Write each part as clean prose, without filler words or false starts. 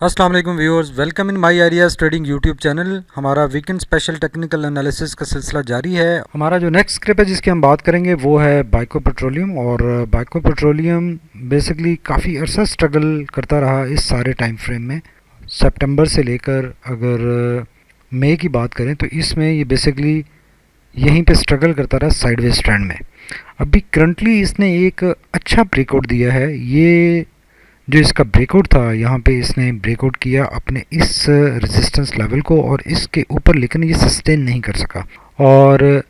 अस्सलाम वालेकुम viewers, welcome in my areas trading YouTube channel. हमारा वीकेंड स्पेशल टेक्निकल एनालिसिस का सिलसिला जारी है। हमारा जो नेक्स्ट स्क्रिप्ट है जिसकी हम बात करेंगे वो है बाइको पेट्रोलियम। और बाइको पेट्रोलियम बेसिकली काफ़ी अरसा स्ट्रगल करता रहा इस सारे टाइम फ्रेम में। सितंबर से लेकर अगर मई की बात करें तो इसमें ये बेसिकली यहीं पे स्ट्रगल करता रहा साइडवेज ट्रेंड में। अभी करंटली इसने एक अच्छा ब्रेकआउट दिया है। ये जो इसका ब्रेकआउट था यहाँ पे इसने ब्रेकआउट किया अपने इस रेजिस्टेंस लेवल को और इसके ऊपर, लेकिन ये सस्टेन नहीं कर सका। और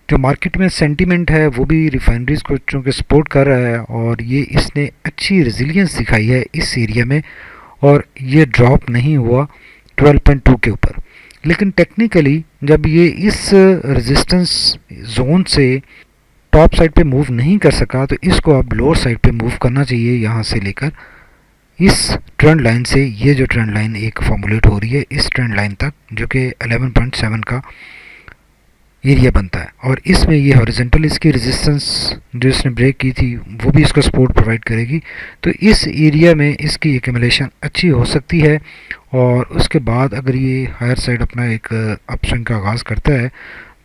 जो मार्केट में सेंटीमेंट है वो भी रिफाइनरीज को चूँकि सपोर्ट कर रहा है और ये इसने अच्छी रेजिलियंस दिखाई है इस एरिया में और ये ड्रॉप नहीं हुआ 12.2 के ऊपर। लेकिन टेक्निकली जब ये इस रेजिस्टेंस जोन से टॉप साइड पे मूव नहीं कर सका तो इसको अब लोअर साइड पे मूव करना चाहिए यहाँ से लेकर इस ट्रेंड लाइन से। ये जो ट्रेंड लाइन एक फॉर्मुलेट हो रही है इस ट्रेंड लाइन तक जो कि 11.7 का एरिया बनता है और इसमें ये हॉरिजॉन्टल इसकी रेजिस्टेंस जो इसने ब्रेक की थी वो भी इसको सपोर्ट प्रोवाइड करेगी। तो इस एरिया में इसकी एक्यूमुलेशन अच्छी हो सकती है और उसके बाद अगर ये हायर साइड अपना एक अपस्विंग का आगाज़ करता है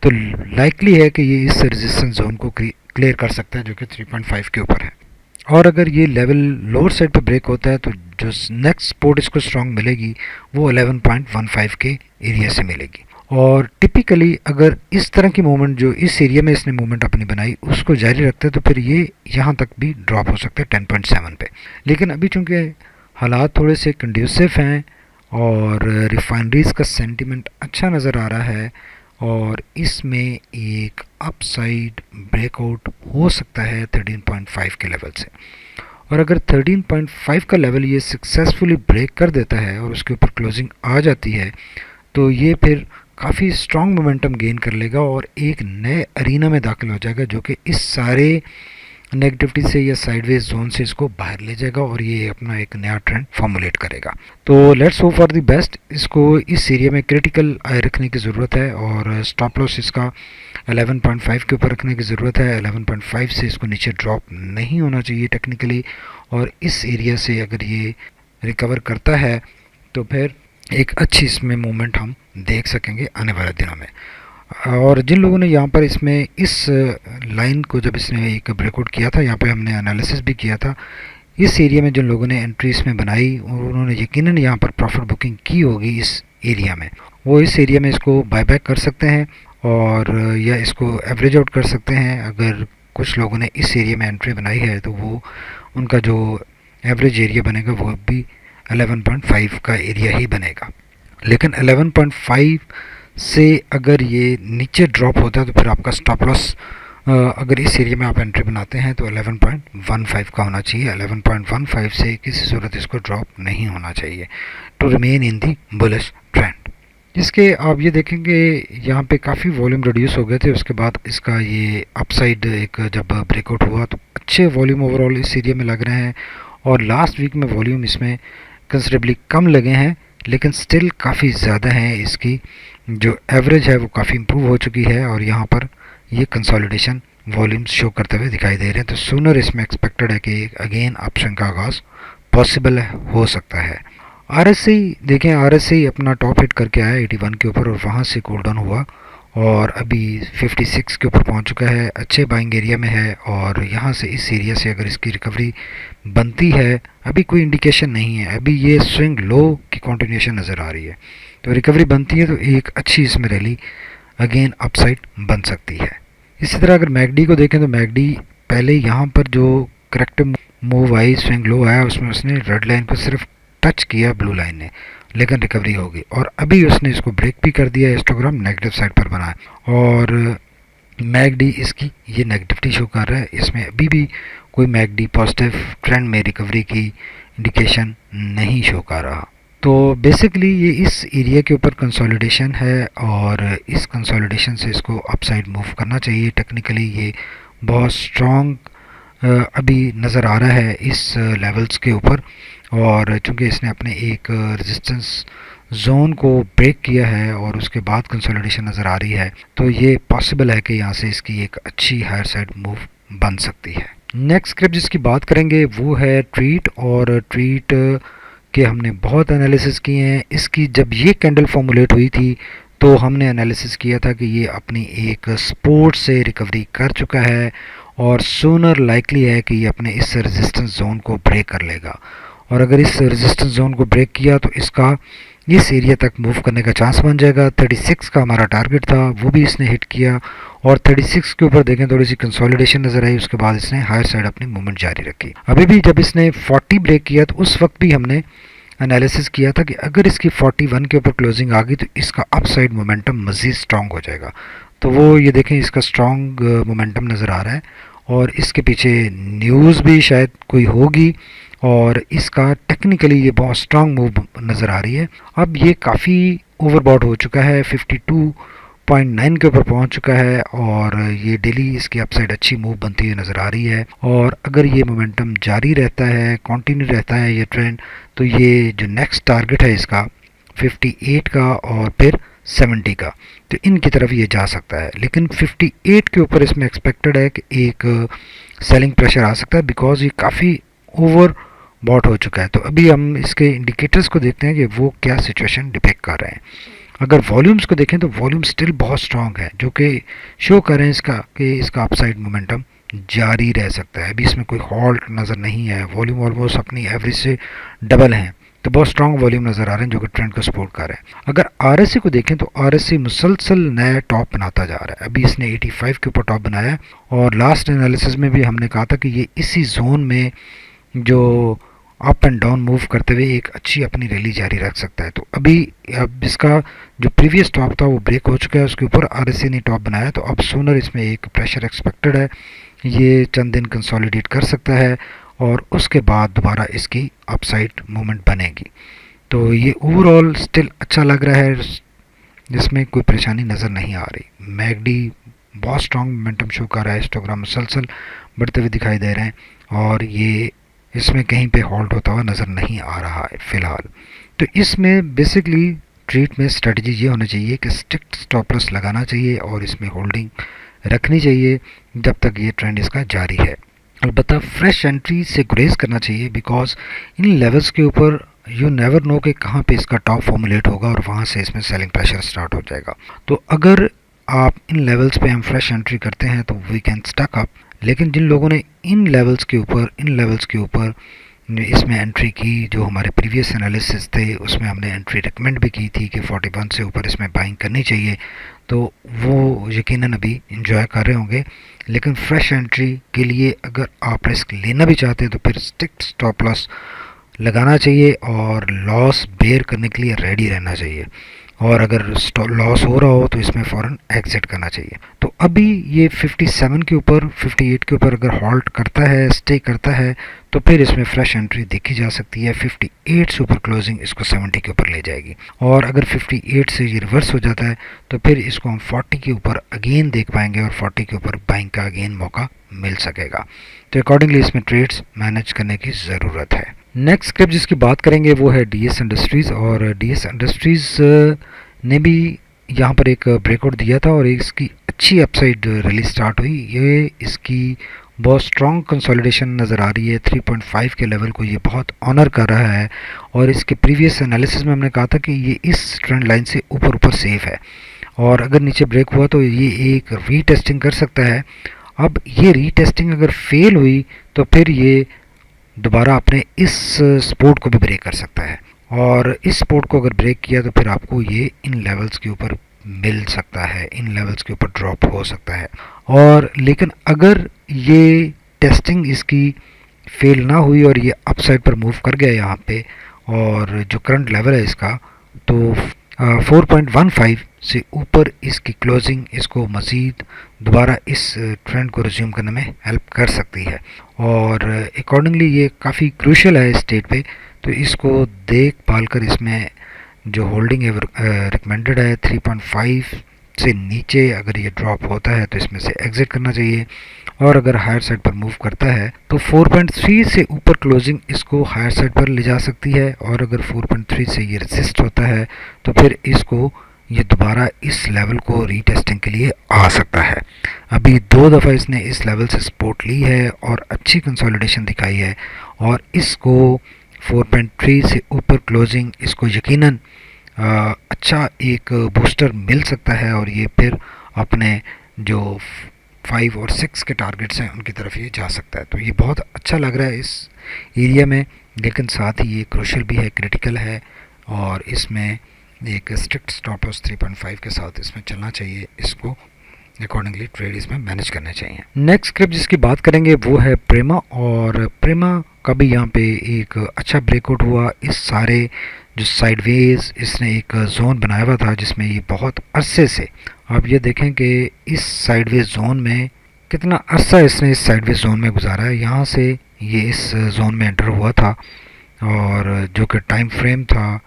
तो लाइकली है कि ये इस रेजिस्टेंस जोन को क्लियर कर सकता है जो कि 3.5 के ऊपर है। और अगर ये लेवल लोअर साइड पे ब्रेक होता है तो जो नेक्स्ट सपोर्ट इसको स्ट्रॉन्ग मिलेगी वो 11.15 के एरिया से मिलेगी। और टिपिकली अगर इस तरह की मूवमेंट जो इस एरिया में इसने मूवमेंट अपनी बनाई उसको जारी रखते हैं तो फिर ये यहाँ तक भी ड्रॉप हो सकते हैं 10.7 पे। लेकिन अभी चूँकि हालात थोड़े से कंड्यूसिव हैं और रिफाइनरीज का सेंटीमेंट अच्छा नज़र आ रहा है और इसमें एक अपसाइड ब्रेकआउट हो सकता है 13.5 के लेवल से। और अगर 13.5 का लेवल ये सक्सेसफुली ब्रेक कर देता है और उसके ऊपर क्लोजिंग आ जाती है तो ये फिर काफ़ी स्ट्रॉन्ग मोमेंटम गेन कर लेगा और एक नए अरीना में दाखिल हो जाएगा जो कि इस सारे नेगेटिविटी से या साइडवेज जोन से इसको बाहर ले जाएगा और ये अपना एक नया ट्रेंड फॉर्मुलेट करेगा। तो let's hope for the best. इसको इस एरिया में क्रिटिकल आई रखने की ज़रूरत है और स्टॉप लॉस इसका 11.5 के ऊपर रखने की ज़रूरत है। 11.5 से इसको नीचे ड्रॉप नहीं होना चाहिए टेक्निकली और इस एरिया से अगर ये रिकवर करता है तो फिर एक अच्छी इसमें मूवमेंट हम देख सकेंगे आने वाले दिनों में। और जिन लोगों ने यहाँ पर इसमें इस लाइन को जब इसने एक ब्रेकआउट किया था यहाँ पे हमने एनालिसिस भी किया था इस एरिया में जिन लोगों ने एंट्री इसमें बनाई और उन्होंने यकीनन यहाँ पर प्रॉफिट बुकिंग की होगी इस एरिया में, वो इस एरिया में इसको बायबैक कर सकते हैं और या इसको एवरेज आउट कर सकते हैं। अगर कुछ लोगों ने इस एरिया में एंट्री बनाई है तो वो उनका जो एवरेज एरिया बनेगा वो भी 11.5 का एरिया ही बनेगा। लेकिन 11.5 से अगर ये नीचे ड्रॉप होता है तो फिर आपका स्टॉप लॉस अगर इस एरिया में आप एंट्री बनाते हैं तो 11.15 का होना चाहिए। 11.15 से किसी सूरत इसको ड्रॉप नहीं होना चाहिए to remain in the bullish trend. इसके आप ये देखेंगे यहाँ पे काफ़ी वॉल्यूम रिड्यूस हो गए थे, उसके बाद इसका ये अपसाइड एक जब ब्रेकआउट हुआ तो अच्छे वॉल्यूम ओवरऑल इस एरिया में लग रहे हैं और लास्ट वीक में वॉल्यूम इसमें कंसिडरेबली कम लगे हैं लेकिन स्टिल काफ़ी ज़्यादा है। इसकी जो एवरेज है वो काफ़ी इम्प्रूव हो चुकी है और यहाँ पर ये कंसोलिडेशन वॉल्यूम्स शो करते हुए दिखाई दे रहे हैं। तो सूनर इसमें एक्सपेक्टेड है कि अगेन ऑप्शन का आगाज़ पॉसिबल हो सकता है। आरएसआई देखें, आरएसआई अपना टॉप हिट करके आया 81 के ऊपर और वहाँ से कूल डाउन हुआ और अभी 56 के ऊपर पहुँच चुका है, अच्छे बाइंग एरिया में है और यहाँ से इस एरिया से अगर इसकी रिकवरी बनती है, अभी कोई इंडिकेशन नहीं है, अभी ये स्विंग लो की कंटिन्यूएशन नज़र आ रही है। तो रिकवरी बनती है तो एक अच्छी इसमें रैली अगेन अपसाइड बन सकती है। इसी तरह अगर मैगडी को देखें तो मैगडी पहले यहाँ पर जो corrective move I, swing low आया, उसमें उसने रेड लाइन को सिर्फ टच किया ब्लू लाइन ने, लेकिन रिकवरी होगी और अभी उसने इसको ब्रेक भी कर दिया, हिस्टोग्राम नेगेटिव साइड पर बना है और मैगडी इसकी ये नेगेटिविटी शो कर रहा है। इसमें अभी भी कोई मैगडी पॉजिटिव ट्रेंड में रिकवरी की इंडिकेशन नहीं शो कर रहा। तो बेसिकली ये इस एरिया के ऊपर कंसोलिडेशन है और इस कंसोलिडेशन से इसको अपसाइड मूव करना चाहिए। टेक्निकली ये बहुत स्ट्रॉन्ग अभी नज़र आ रहा है इस लेवल्स के ऊपर और चूँकि इसने अपने एक रेजिस्टेंस जोन को ब्रेक किया है और उसके बाद कंसोलिडेशन नज़र आ रही है तो ये पॉसिबल है कि यहाँ से इसकी एक अच्छी हायर साइड मूव बन सकती है। नेक्स्ट स्क्रिप्ट जिसकी बात करेंगे वो है ट्वीट और ट्वीट कि हमने बहुत एनालिसिस किए हैं। इसकी जब ये कैंडल फॉर्मुलेट हुई थी तो हमने एनालिसिस किया था कि ये अपनी एक सपोर्ट से रिकवरी कर चुका है और सूनर लाइकली है कि ये अपने इस रेजिस्टेंस जोन को ब्रेक कर लेगा। और अगर इस रेजिस्टेंस जोन को ब्रेक किया तो इसका इस एरिया तक मूव करने का चांस बन जाएगा। 36 का हमारा टारगेट था, वो भी इसने हिट किया और 36 के ऊपर देखें थोड़ी सी कंसोलिडेशन नजर आई। उसके बाद इसने हायर साइड अपनी मूवमेंट जारी रखी। अभी भी जब इसने 40 ब्रेक किया तो उस वक्त भी हमने एनालिसिस किया था कि अगर इसकी 41 के ऊपर क्लोजिंग आ गई तो इसका अपसाइड मोमेंटम मज़ीद स्ट्रॉन्ग हो जाएगा। तो वो ये देखें इसका स्ट्रॉन्ग मोमेंटम नज़र आ रहा है और इसके पीछे न्यूज़ भी शायद कोई होगी और इसका टेक्निकली ये बहुत स्ट्रांग मूव नज़र आ रही है। अब ये काफ़ी ओवरबॉट हो चुका है, 52.9 के ऊपर पहुंच चुका है और ये डेली इसकी अपसाइड अच्छी मूव बनती हुई नज़र आ रही है। और अगर ये मोमेंटम जारी रहता है, कंटिन्यू रहता है ये ट्रेंड, तो ये जो नेक्स्ट टारगेट है इसका 58 का और फिर 70 का, तो इनकी तरफ ये जा सकता है। लेकिन 58 के ऊपर इसमें एक्सपेक्टेड है कि एक सेलिंग प्रेशर आ सकता है बिकॉज ये काफ़ी ओवर बॉट हो चुका है। तो अभी हम इसके इंडिकेटर्स को देखते हैं कि वो क्या सिचुएशन डिपेक्ट कर रहे हैं। अगर वॉल्यूम्स को देखें तो वॉल्यूम स्टिल बहुत स्ट्रांग है जो कि शो कर रहे हैं इसका कि इसका अपसाइड मोमेंटम जारी रह सकता है। अभी इसमें कोई हॉल्ट नज़र नहीं है, वॉल्यूम ऑलमोस्ट अपनी एवरेज से डबल है, तो बहुत स्ट्रांग वॉल्यूम नज़र आ रहे हैं जो कि ट्रेंड को सपोर्ट कर रहे हैं। अगर आरएससी को देखें तो आरएससी मुसलसल नया टॉप बनाता जा रहा है। अभी इसने 85 के ऊपर टॉप बनाया और लास्ट एनालिसिस में भी हमने कहा था कि ये इसी जोन में जो अप एंड डाउन मूव करते हुए एक अच्छी अपनी रैली जारी रख सकता है। तो अभी अब इसका जो प्रीवियस टॉप था वो ब्रेक हो चुका है, उसके ऊपर आरएससी ने टॉप बनाया, तो अब सोनर इसमें एक प्रेशर एक्सपेक्टेड है। ये चंद दिन कंसोलिडेट कर सकता है और उसके बाद दोबारा इसकी अपसाइड मूवमेंट बनेगी। तो ये ओवरऑल स्टिल अच्छा लग रहा है, जिसमें कोई परेशानी नज़र नहीं आ रही। मैगडी बहुत स्ट्रॉन्ग मोमेंटम शो कर रहा है, हिस्टोग्राम मुसलसल बढ़ते हुए दिखाई दे रहे हैं और ये इसमें कहीं पे हॉल्ट होता हुआ नज़र नहीं आ रहा है फ़िलहाल। तो इसमें बेसिकली ट्रेड में स्ट्रेटजी ये होना चाहिए कि स्ट्रिक्ट स्टॉप लॉस लगाना चाहिए और इसमें होल्डिंग रखनी चाहिए जब तक ये ट्रेंड इसका जारी है। अलबत्ता फ्रेश एंट्री से गुरेज करना चाहिए बिकॉज इन लेवल्स के ऊपर यू नेवर नो कि कहाँ पे इसका टॉप फॉर्मुलेट होगा और वहाँ से इसमें सेलिंग प्रेशर स्टार्ट हो जाएगा। तो अगर आप इन लेवल्स पे हम फ्रेश एंट्री करते हैं तो वी कैन स्टक अप। लेकिन जिन लोगों ने इन लेवल्स के ऊपर इसमें एंट्री की, जो हमारे प्रीवियस एनालिसिस थे उसमें हमने एंट्री रिकमेंड भी की थी कि 41 से ऊपर इसमें बाइंग करनी चाहिए, तो वो यकीनन अभी इंजॉय कर रहे होंगे। लेकिन फ्रेश एंट्री के लिए अगर आप रिस्क लेना भी चाहते हैं तो फिर स्ट्रिक्ट स्टॉप लॉस लगाना चाहिए और लॉस बेयर करने के लिए रेडी रहना चाहिए और अगर लॉस हो रहा हो तो इसमें फ़ौरन एग्जिट करना चाहिए। तो अभी ये 57 के ऊपर 58 के ऊपर अगर हॉल्ट करता है, स्टे करता है, तो फिर इसमें फ्रेश एंट्री देखी जा सकती है। 58 से ऊपर क्लोजिंग इसको 70 के ऊपर ले जाएगी और अगर 58 से ये रिवर्स हो जाता है तो फिर इसको हम 40 के ऊपर अगेन देख पाएंगे और 40 के ऊपर बाइंग का अगेन मौका मिल सकेगा। तो अकॉर्डिंगली इसमें ट्रेड्स मैनेज करने की ज़रूरत है। नेक्स्ट स्क्रिप्ट जिसकी बात करेंगे वो है डीएस इंडस्ट्रीज़ और डीएस इंडस्ट्रीज़ ने भी यहाँ पर एक ब्रेकआउट दिया था और इसकी अच्छी अपसाइड रैली स्टार्ट हुई। ये इसकी बहुत स्ट्रॉन्ग कंसोलिडेशन नज़र आ रही है। 3.5 के लेवल को ये बहुत ऑनर कर रहा है और इसके प्रीवियस एनालिसिस में हमने कहा था कि ये इस ट्रेंड लाइन से ऊपर सेफ है और अगर नीचे ब्रेक हुआ तो ये एक रीटेस्टिंग कर सकता है। अब ये रीटेस्टिंग अगर फेल हुई तो फिर ये दोबारा अपने इस सपोर्ट को भी ब्रेक कर सकता है और इस सपोर्ट को अगर ब्रेक किया तो फिर आपको ये इन लेवल्स के ऊपर मिल सकता है, इन लेवल्स के ऊपर ड्रॉप हो सकता है। और लेकिन अगर ये टेस्टिंग इसकी फेल ना हुई और ये अपसाइड पर मूव कर गया यहाँ पे और जो करंट लेवल है इसका, तो 4.15 से ऊपर इसकी क्लोजिंग इसको मज़ीद दोबारा इस ट्रेंड को रिज्यूम करने में हेल्प कर सकती है और अकॉर्डिंगली ये काफ़ी क्रूशियल है इस स्टेट पे। तो इसको देख भाल कर इसमें जो होल्डिंग है रिकमेंडेड है। 3.5 से नीचे अगर ये ड्रॉप होता है तो इसमें से एग्जिट करना चाहिए और अगर हायर साइड पर मूव करता है तो 4.3 से ऊपर क्लोजिंग इसको हायर साइड पर ले जा सकती है और अगर 4.3 से ये रेसिस्ट होता है तो फिर इसको ये दोबारा इस लेवल को रीटेस्टिंग के लिए आ सकता है। अभी 2 दफ़ा इसने इस लेवल से सपोर्ट ली है और अच्छी कंसोलिडेशन दिखाई है और इसको 4.3 से ऊपर क्लोजिंग इसको यकीनन अच्छा एक बूस्टर मिल सकता है और ये फिर अपने जो 5 और 6 के टारगेट्स हैं उनकी तरफ ये जा सकता है। तो ये बहुत अच्छा लग रहा है इस एरिया में, लेकिन साथ ही ये क्रूशियल भी है, क्रिटिकल है और इसमें एक स्ट्रिक्ट स्टॉप लॉस 3.5 के साथ इसमें चलना चाहिए। इसको अकॉर्डिंगली ट्रेड इसमें मैनेज करने चाहिए। नेक्स्ट स्क्रिप्ट जिसकी बात करेंगे वो है प्रेमा, और प्रेमा का भी यहाँ पे एक अच्छा ब्रेकआउट हुआ। इस सारे जो साइडवेज इसने एक जोन बनाया हुआ था जिसमें ये बहुत अरसे से, आप ये देखें कि इस साइडवेज जोन में कितना अरसा इसने इस साइडवेज जोन में गुजारा है। यहाँ से ये इस जोन में एंटर हुआ था और जो कि टाइम फ्रेम था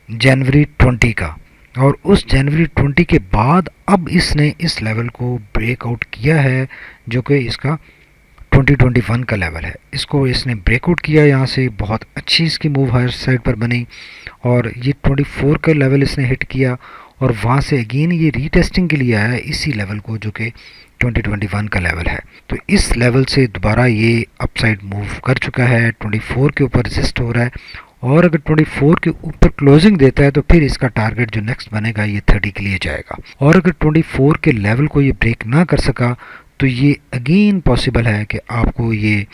जनवरी 20 का, और उस जनवरी 20 के बाद अब इसने इस लेवल को ब्रेकआउट किया है जो कि इसका 2021 का लेवल है। इसको इसने ब्रेकआउट किया, यहाँ से बहुत अच्छी इसकी मूव हायर साइड पर बनी और ये 24 का लेवल इसने हिट किया और वहाँ से अगेन ये रीटेस्टिंग के लिए आया है इसी लेवल को जो कि 2021 का लेवल है। तो इस लेवल से दोबारा ये अपसाइड मूव कर चुका है, 24 के ऊपर रेजिस्ट हो रहा है और अगर 24 के ऊपर क्लोजिंग देता है तो फिर इसका टारगेट जो नेक्स्ट बनेगा ये 30 के लिए जाएगा। और अगर 24 के लेवल को ये ब्रेक ना कर सका तो ये अगेन पॉसिबल है कि आपको ये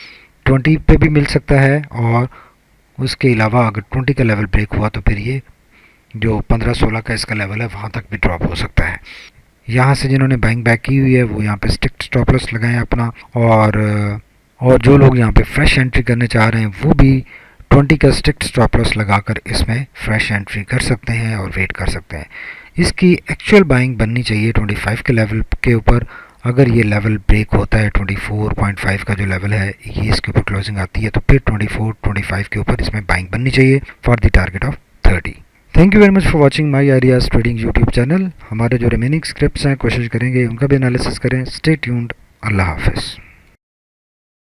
20 पे भी मिल सकता है और उसके अलावा अगर 20 का लेवल ब्रेक हुआ तो फिर ये जो 15-16 का इसका लेवल है वहाँ तक भी ड्रॉप हो सकता है। यहाँ से जिन्होंने बाइंग बैक की हुई है वो यहाँ पे स्ट्रिक्ट स्टॉप लॉस लगाएं अपना, और जो लोग यहाँ पे फ्रेश एंट्री करने चाह रहे हैं वो भी 20 का स्ट्रिक्ट स्टॉप लॉस लगाकर इसमें फ्रेश एंट्री कर सकते हैं और वेट कर सकते हैं। इसकी एक्चुअल बाइंग बननी चाहिए 25 के लेवल के ऊपर। अगर ये लेवल ब्रेक होता है 24.5 का जो लेवल है, ये इसके ऊपर क्लोजिंग आती है तो फिर 24-25 के ऊपर इसमें बाइंग बननी चाहिए for the target of 30। Thank you very much for watching my ideas trading YouTube channel. हमारे जो रिमेनिंग स्क्रिप्ट्स हैं कोशिश करेंगे उनका भी एनालिसिस करें। Stay tuned. अल्लाह हाफिज़।